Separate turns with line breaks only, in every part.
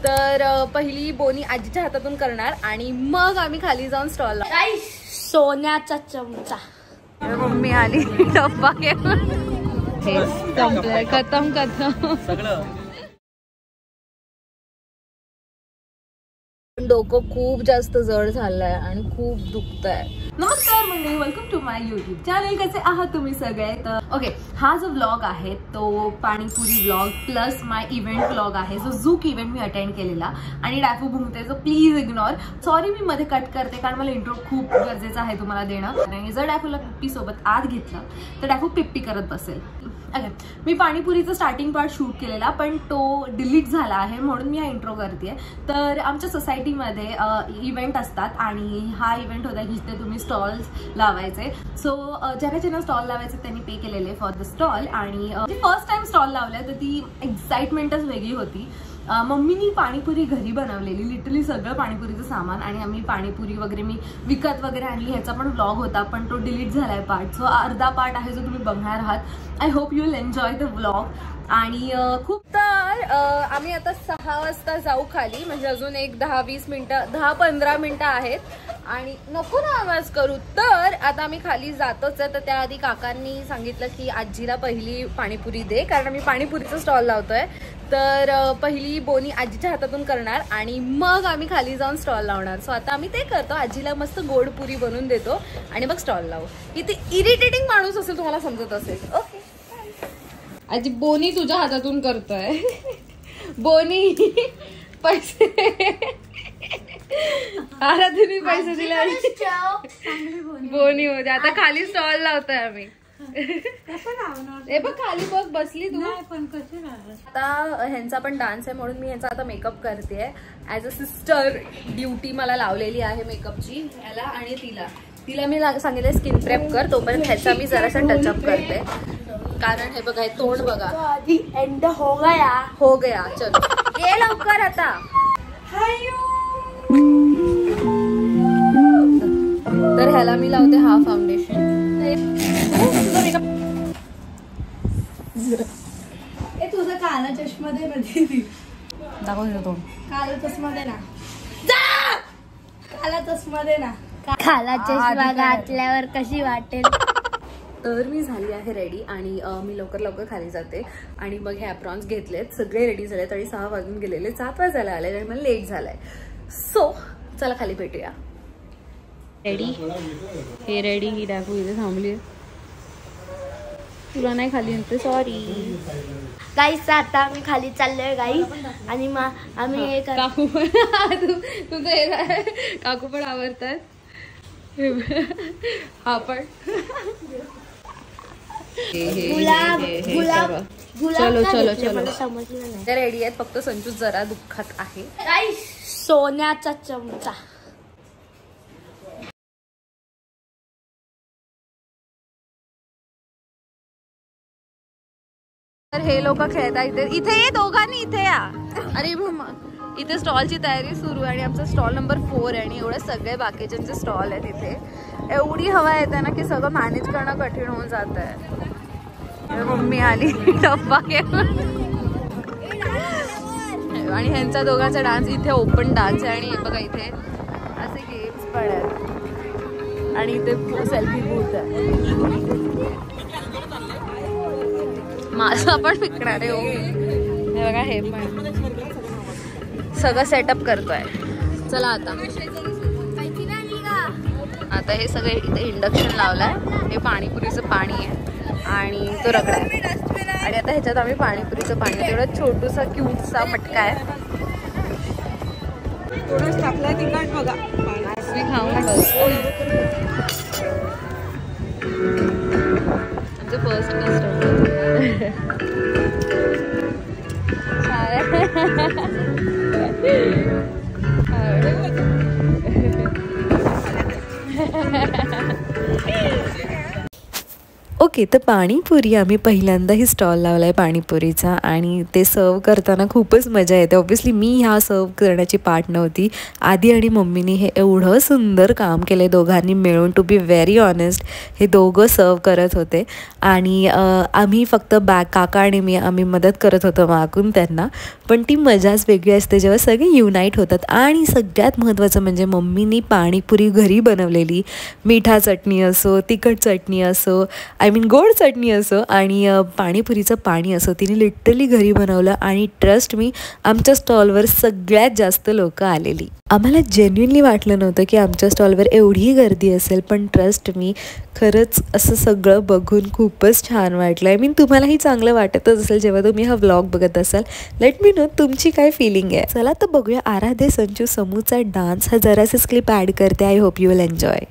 तर पहिली बोनी आजीच्या हातातून करणार आणि मग आम्ही खाली जाऊन स्टॉल
सोन्याचा चमचा.
मम्मी आली डब्बा घेऊन. हे संपलंय, खतम सगळं. डोकं खूप जास्त जड झालंय आणि खूप दुखतंय. नमस्कार मंडळी, welcome to my YouTube channel. कसे आहात तुम्ही सगळे? तर ओके, हा जो व्लॉग आहे तो पाणीपुरी व्लॉग प्लस माय इव्हेंट व्लॉग आहे, जो झूक इव्हेंट मी अटेंड केलेला. आणि डायफू भुंगते, जो प्लीज इग्नोर. सॉरी मी मध्ये कट करते कारण मला इंट्रो खूप गरजेचं आहे तुम्हाला देणं. आणि जर डायफूला पिप्पी सोबत आत घेतलं तर डायफू पिप्पी करत बसेल. ओके, मी पाणीपुरीचा स्टार्टिंग पार्ट शूट केलेला पण तो डिलीट झाला आहे म्हणून मी हा इंट्रो करते. तर आमच्या सोसायटीमध्ये इव्हेंट असतात आणि हा इव्हेंट होता जिथे तुम्ही स्टॉल्स लावायचे. सो ज्यांना स्टॉल लावायचे त्यांनी पे केलेले फॉर द स्टॉल. आणि फर्स्ट टाइम स्टॉल लावल्या तर ती एक्साइटमेंटच वेगळी होती. मम्मीनी पाणीपुरी घरी बनवलेली, लिटरली सगळं पाणीपुरीचं सामान. आणि आम्ही पाणीपुरी वगैरे मी विकत वगैरे आणली. ह्याचा पण व्लॉग होता पण तो डिलीट झालाय पार्ट. सो अर्धा पार्ट आहे जो तुम्ही बघणार आहात. I hope you will enjoy the vlog. आणि खूप तर आम्ही आता 6 वाजता जाऊ खाली, म्हणजे अजून एक 10-20 मिनिटं 10-15 मिनिटं आहेत. आणि नको ना आवाज करू. तर आता आम्ही खाली जातोच आहे. तर त्याआधी काकांनी सांगितलं की आजीला पहिली पाणीपुरी दे, कारण आम्ही पाणीपुरीचा स्टॉल लावतोय. तर पहिली बोनी आजीच्या हातातून करणार आणि मग आम्ही खाली जाऊन स्टॉल लावणार. सो आता आम्ही ते करतो. आजीला मस्त गोड पुरी बनवून देतो आणि मग स्टॉल लावू. किती इरिटेटिंग माणूस असेल तुम्हाला समजत असेल. ओके आजी, बोनी तुझ्या हातातून करतोय. बोनी पैसे आराधनी पैसे दिले. बोनी होते. आता खाली स्टॉल लावतोय आम्ही. हे बघ खाली बघ बसली तू. आता ह्यांचा पण डान्स आहे म्हणून मी ह्यांचा आता मेकअप करते. ऍज अ सिस्टर ड्युटी मला लावलेली आहे मेकअपची. याला आणि तिला मी सांगितलं स्किन प्रेप कर, तोपर्यंत ह्याचा मी जरासा टचअप करते. कारण हे बघा, तोंड बघा.
एंड हो गया
चलो ये लवकर आता. तर ह्याला मी लावते हा फाउंडेशन.
तुझा काला चष्मा दे मध्ये
दाखव तोंड.
काला चष्मा दे ना. काला चष्मा दे ना. काला चष्मा घातल्यावर कशी वाटेल.
तर मी झाली आहे रेडी आणि मी लवकर खाली जाते. आणि मग हे ॲप्रॉन्स घेतलेत, सगळे रेडी झालेत आणि 6 वाजून गेलेले, 7 वाजायला आले आणि मला लेट झालाय. सो चला खाली भेटूया. रेडी हे रेडी ही डाकू इथे थांबली. तुला नाही खाली आणते, सॉरी
गाईस. आता आम्ही खाली चाललोय गाईस. आणि आम्ही हे
काकू पण तुझं हे काकू पण आवडतात. हा पण चलो चलो चलो
समजलं नाही.
त्या रेडी आहेत, फक्त संचू जरा दुःखात आहे.
सोन्याचा चमचा.
तर हे लोक खेळतात इथे ये, दोघांनी इथे या. अरे इथे स्टॉलची तयारी सुरू आहे आणि आमचा स्टॉल नंबर 4 आहे. आणि एवढे सगळे बाकीच्यांचे स्टॉल आहेत इथे. एवढी हवा येते ना की सगळं मॅनेज करणं कठीण होऊन जात आहे. मम्मी आली डब्बा घेऊन. आणि ह्यांचा दोघांचा डान्स इथे ओपन डान्स आहे. आणि बघा इथे असे गेम्स पण आहेत आणि इथे सेल्फी बूथ आहे. माझा पण विकणार आहे. हे बघा, हे पण सगळं सेटअप करतोय. चला आता हे सगळे इथे इंडक्शन लावलाय. हे पाणीपुरीचं पाणी आहे आणि तो रगडा आहे. आणि आता ह्याच्यात आम्ही पाणीपुरीचं पाणी, तेवढा छोटूसा क्यूटसा मटका आहे. थोडंच टाकलाय तिखट बघा. मी खाऊन बघ. आमचं फर्स्ट कस्टमर.
ओके, तर पाणीपुरी आम्ही पहिल्यांदाही स्टॉल लावला आहे पाणीपुरीचा आणि ते सर्व करताना खूपच मजा येते. ऑब्व्हियसली मी ह्या सर्व करण्याची पार्ट नव्हती. आदी आणि मम्मीनी हे एवढं सुंदर काम केलं आहे दोघांनी मिळून. टू बी व्हेरी ऑनेस्ट, हे दोघं सर्व करत होते आणि आम्ही फक्त काका आणि मी आम्ही मदत करत होतो मागून त्यांना. पण ती मजाच वेगळी असते जेव्हा सगळे युनाईट होतात. आणि सगळ्यात महत्त्वाचं म्हणजे मम्मीनी पाणीपुरी घरी बनवलेली, मिठा चटणी असो, तिखट चटणी असो, गोड चटणी असो आणि पाणीपुरीचं पाणी असो, तिने लिटरली घरी बनवलं. आणि ट्रस्ट मी, आमच्या स्टॉलवर सगळ्यात जास्त लोकं आलेली. आम्हाला जेन्युइनली वाटलं नव्हतं की आमच्या स्टॉलवर एवढी गर्दी असेल, पण ट्रस्ट मी, खरंच असं सगळं बघून खूपच छान वाटलं. तुम्हालाही चांगलं वाटतच असेल जेव्हा तुम्ही हा व्लॉग बघत असाल. लेट मी नो तुमची काय फिलिंग आहे. चला तर बघूया आराध्य संचू समूचा डान्स. हा जरासेच क्लिप ॲड करते. I hope you will enjoy.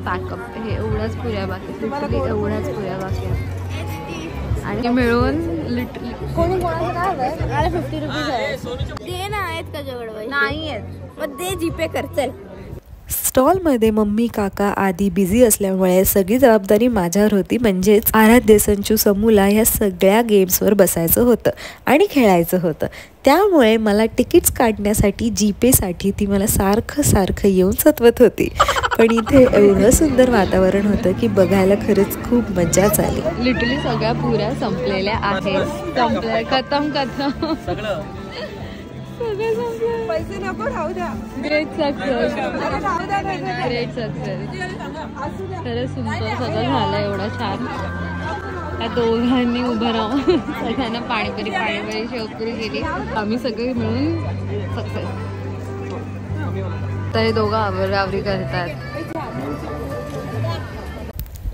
Pack up हे एवढ्याच पुऱ्या बाकी, एवढ्याच पुऱ्या बाकी आहेत आणि मिळून लिटरली कोणी कोणाचं काय हवंय. मला 50 रुपीज आहे.
ते ना आहेत का जवळ?
नाही आहेत,
मग ते जीपे कर. चल.
स्टॉलमध्ये मम्मी काका आदी बिझी असल्यामुळे सगळी जबाबदारी माझ्यावर होती. म्हणजेच आराध्य संचू समूला ह्या सगळ्या गेम्सवर बसायचं होतं आणि खेळायचं होतं. त्यामुळे मला तिकीट्स काढण्यासाठी जीपेसाठी ती मला सारखं येऊन सतवत होती. पण इथे एवढं सुंदर वातावरण होतं की बघायला खरंच खूप मजाच आली.
लिटरली सगळ्या पुऱ्या संपलेल्या आहेत. खतम पैसे नको राहू द्या. Great success. खरंच सुंदर सगळं झालं, एवढं छान. त्या दोघांनी उभं राहून सगळ्यांना पाणीपुरी शेवपुरी केली. आम्ही सगळे मिळून सक्सेस. तर हे दोघं आवरावरी करतात.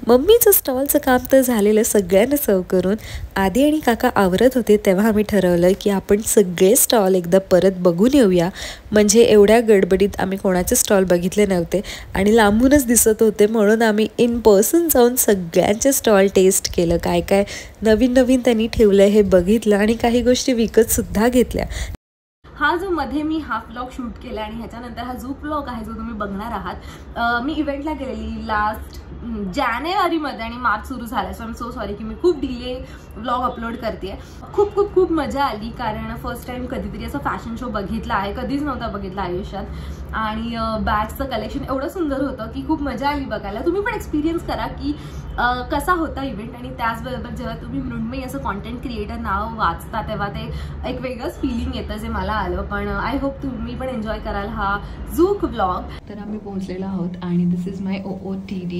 मम्मीचं स्टॉलचं काम तर झालेलं सगळ्यांना सर्व करून आदी आणि काका आवरत होते तेव्हा आम्ही ठरवलं की आपण सगळे स्टॉल एकदा परत बघून येऊया. म्हणजे एवढ्या गडबडीत आम्ही कोणाचे स्टॉल बघितले नव्हते आणि लांबूनच दिसत होते, म्हणून आम्ही इन पर्सन जाऊन सगळ्यांचे स्टॉल टेस्ट केलं. काय काय नवीन त्यांनी ठेवलं हे बघितलं आणि काही गोष्टी विकतसुद्धा घेतल्या.
हा जो मध्ये मी हाफ व्लॉग शूट केला आणि ह्याच्यानंतर हा जो व्लॉग आहे जो तुम्ही बघणार आहात, मी इव्हेंटला गेलेली लास्ट जानेवारीमध्ये आणि मार्च सुरू झाला. So I am so sorry की मी खूप डिले व्लॉग अपलोड करते. खूप मजा आली कारण फर्स्ट टाइम कधीतरी असं फॅशन शो बघितला आहे, कधीच नव्हता बघितला आयुष्यात. आणि बॅग्सचं कलेक्शन एवढं सुंदर होतं की खूप मजा आली बघायला. तुम्ही पण एक्सपिरियन्स करा की कसा होता इव्हेंट. आणि त्याचबरोबर जेव्हा तुम्ही मृण्मयी असं कॉन्टेंट क्रिएटर नाव वाचता तेव्हा ते एक वेगळंच फिलिंग येतं जे मला आलं. पण आय होप तुम्ही पण एन्जॉय कराल हा झूक व्लॉग. तर आम्ही पोहोचलेलो आहोत आणि दिस इज माय OOTD.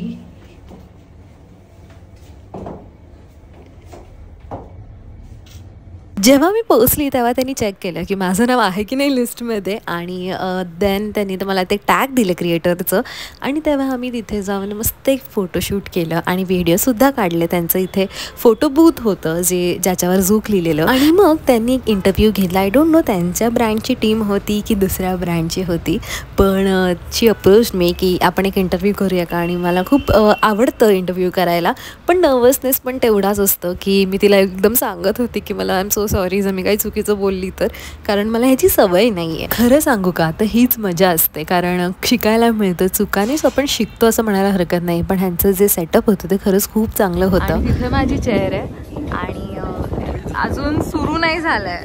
जेव्हा मी पोचली तेव्हा त्यांनी चेक केलं की माझं नाव आहे की नाही लिस्टमध्ये आणि देन त्यांनी तर मला ते टॅग दिलं क्रिएटरचं. आणि तेव्हा आम्ही तिथे जाऊन मस्त एक फोटोशूट केलं आणि व्हिडिओसुद्धा काढले. त्यांचं इथे फोटो बूथ होतं ज्याच्यावर झूक लिहिलेलं. आणि मग त्यांनी एक इंटरव्ह्यू घेतला. आय डोंट नो त्यांच्या ब्रँडची टीम होती की दुसऱ्या ब्रँडची होती, पण शी अप्रोच मी की आपण एक इंटरव्ह्यू करूया का. आणि मला खूप आवडतं इंटरव्ह्यू करायला, पण नर्वसनेस पण तेवढाच असतं की मी तिला एकदम सांगत होती की मला आय एम सो सॉरी जर मी काही चुकीचं बोलली तर, कारण मला ह्याची सवय नाही आहे. खरं सांगू का, तर हीच मजा असते कारण शिकायला मिळतं. चुकानेच आपण शिकतो असं म्हणायला हरकत नाही. पण ह्यांचं जे सेटअप होतं ते खरंच खूप चांगलं होतं.
तिथे माझी चेअर आहे आणि अजून सुरू नाही झालंय,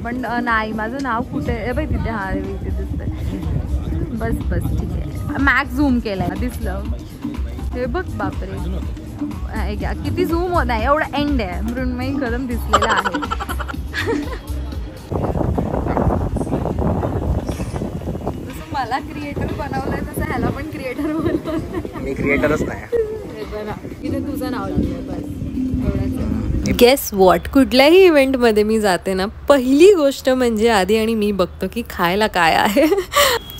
पण नाही माझं नाव कुठे बाई तिथे. हा तिथे दिसतंय. बस ठीक आहे. मॅक्स झूम केलाय, दिसलं हे बघ. बापरे किती झूम होत आहे. एवढा एंड आहे. मृण्मयी कदम दिसलेला आहे. जसं मला क्रिएटर बनवलंय तसं ह्याला पण क्रिएटर बनवलंय.
मी क्रिएटरच नाही.
इथे तुझं नाव लागलंय बस.
गेस वॉट, कुठल्याही इव्हेंटमध्ये मी जाते ना, पहिली गोष्ट म्हणजे आधी आणि मी बघतो की खायला काय आहे.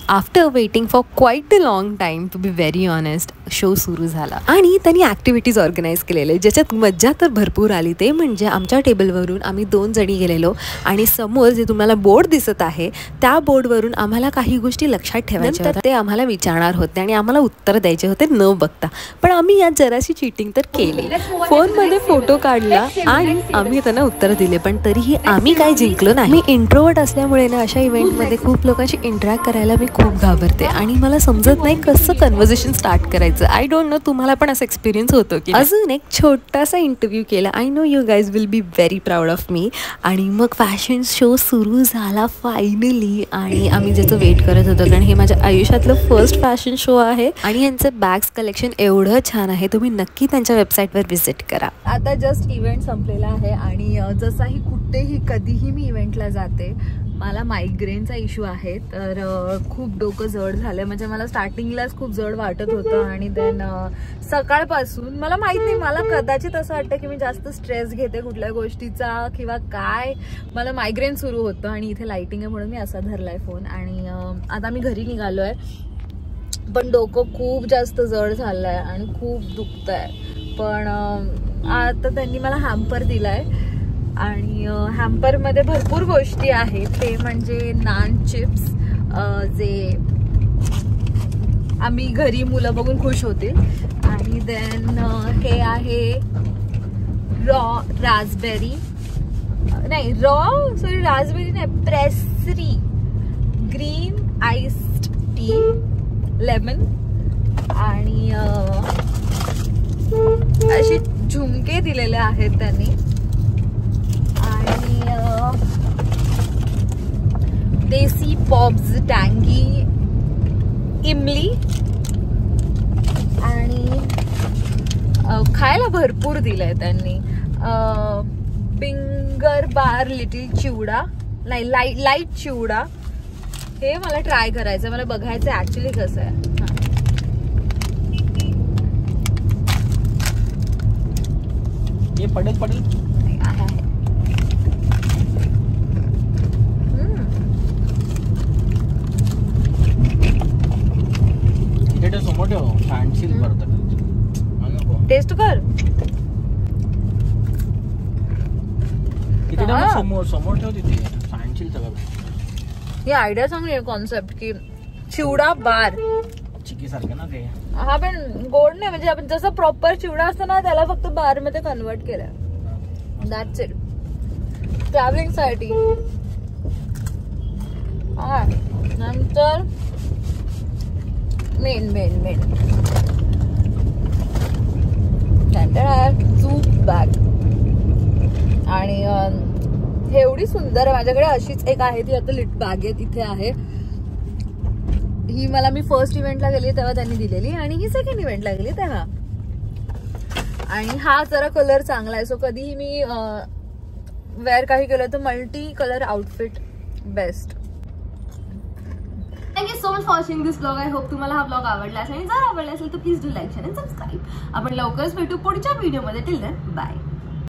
After waiting for quite a long time to be very honest show सुरू झाला आणि त्यांनी ॲक्टिव्हिटीज ऑर्गनाईज केलेले ज्याच्यात मज्जा तर भरपूर आली. ते म्हणजे आमच्या टेबलवरून आम्ही 2 जणी गेलेलो आणि समोर जे तुम्हाला बोर्ड दिसत आहे त्या बोर्डवरून आम्हाला काही गोष्टी लक्षात ठेवायच्या होत्या. ते आम्हाला विचारणार होते आणि आम्हाला उत्तर द्यायचे होते न बघता. पण आम्ही यात जराशी चिटिंग तर केली. फोनमध्ये फोटो काढला आणि आम्ही त्यांना उत्तर दिले, पण तरीही आम्ही काय जिंकलो नाही. मी इंट्रोवर्ट असल्यामुळे ना अशा इव्हेंटमध्ये खूप लोकांशी इंटरॅक्ट करायला मी खूप घाबरते आणि मला समजत नाही कसं कन्व्हर्सेशन स्टार्ट करायचं. आय डोंट नो तुम्हाला पण असा एक्सपिरियन्स होतो की. अजून एक छोटासा इंटरव्ह्यू केला. I know you guys will be very proud of me. आणि मग फॅशन शो सुरू झाला फायनली आणि आम्ही ज्याचं वेट करत होतो, कारण हे माझ्या आयुष्यातलं फर्स्ट फॅशन शो आहे आणि यांचं बॅग्स कलेक्शन एवढं छान आहे. तुम्ही नक्की त्यांच्या वेबसाईटवर व्हिजिट करा.
आता जस्ट इव्हेंट संपलेला आहे आणि जसाही कुठेही कधीही मी इव्हेंटला जाते मला मायग्रेनचा इश्यू आहे. तर खूप डोकं जड झालं. म्हणजे मला स्टार्टिंगलाच खूप जड वाटत होतं आणि देन सकाळपासून मला माहित नाही, मला कदाचित असं वाटतं की मी जास्त स्ट्रेस घेते कुठल्या गोष्टीचा किंवा काय, मला मायग्रेन सुरू होतं. आणि इथे लाइटिंग आहे म्हणून मी असा धरलाय फोन आणि आता मी घरी निघालो आहे. पण डोकं खूप जास्त जड झालंय आणि खूप दुखतंय. पण आता त्यांनी मला हॅम्पर दिलाय आणि हॅम्परमध्ये भरपूर गोष्टी आहेत. ते म्हणजे नान चिप्स जे आम्ही घरी मुलं बघून खुश होतील. आणि देन हे आहे रास्बेरी नाही Pressery green iced tea lemon आणि असे झुमके दिलेले आहेत त्यांनी. आणि देसी पॉप्स टँगी इमली आणि खायला भरपूर दिलंय त्यांनी. फिंगर बार लिटिल चिवडा नाही लाईट चिवडा हे मला ट्राय करायचं, मला बघायचं ऍक्च्युली कसं आहे.
ये पडेल समोर ठेव फॅन्सी
टेस्ट कर.
समोर ठेव तिथे फॅन्सी सगळं.
ही आयडिया चांगली आहे कॉन्सेप्ट की चिवडा बार
चिकी सारखं ना ते.
हा पण गोड नाही, म्हणजे आपण जसं प्रॉपर चिवडा असतो ना त्याला फक्त बार मध्ये कन्वर्ट केलंय. That's it. ट्रॅव्हलिंग साठी. हा नंतर मेन सूप बॅग आणि हे एवढी सुंदर आहे. माझ्याकडे अशीच एक आहे ती आता लिट बॅग आहे तिथे आहे. ही मला मी फर्स्ट इव्हेंटला गेली तेव्हा त्यांनी दिलेली आणि ही सेकंड इव्हेंटला गेली तेव्हा. आणि हा जरा कलर चांगला आहे, सो कधीही मी वेअर काही केलं तर multi colour outfit best. Thank you so much for watching this blog. I hope तुम्हाला हा ब्लॉग आवडला असेल आणि जर आवडला असेल तर please do like share and subscribe. आपण लवकरच भेटू पुढच्या व्हिडिओमध्ये. Till then bye.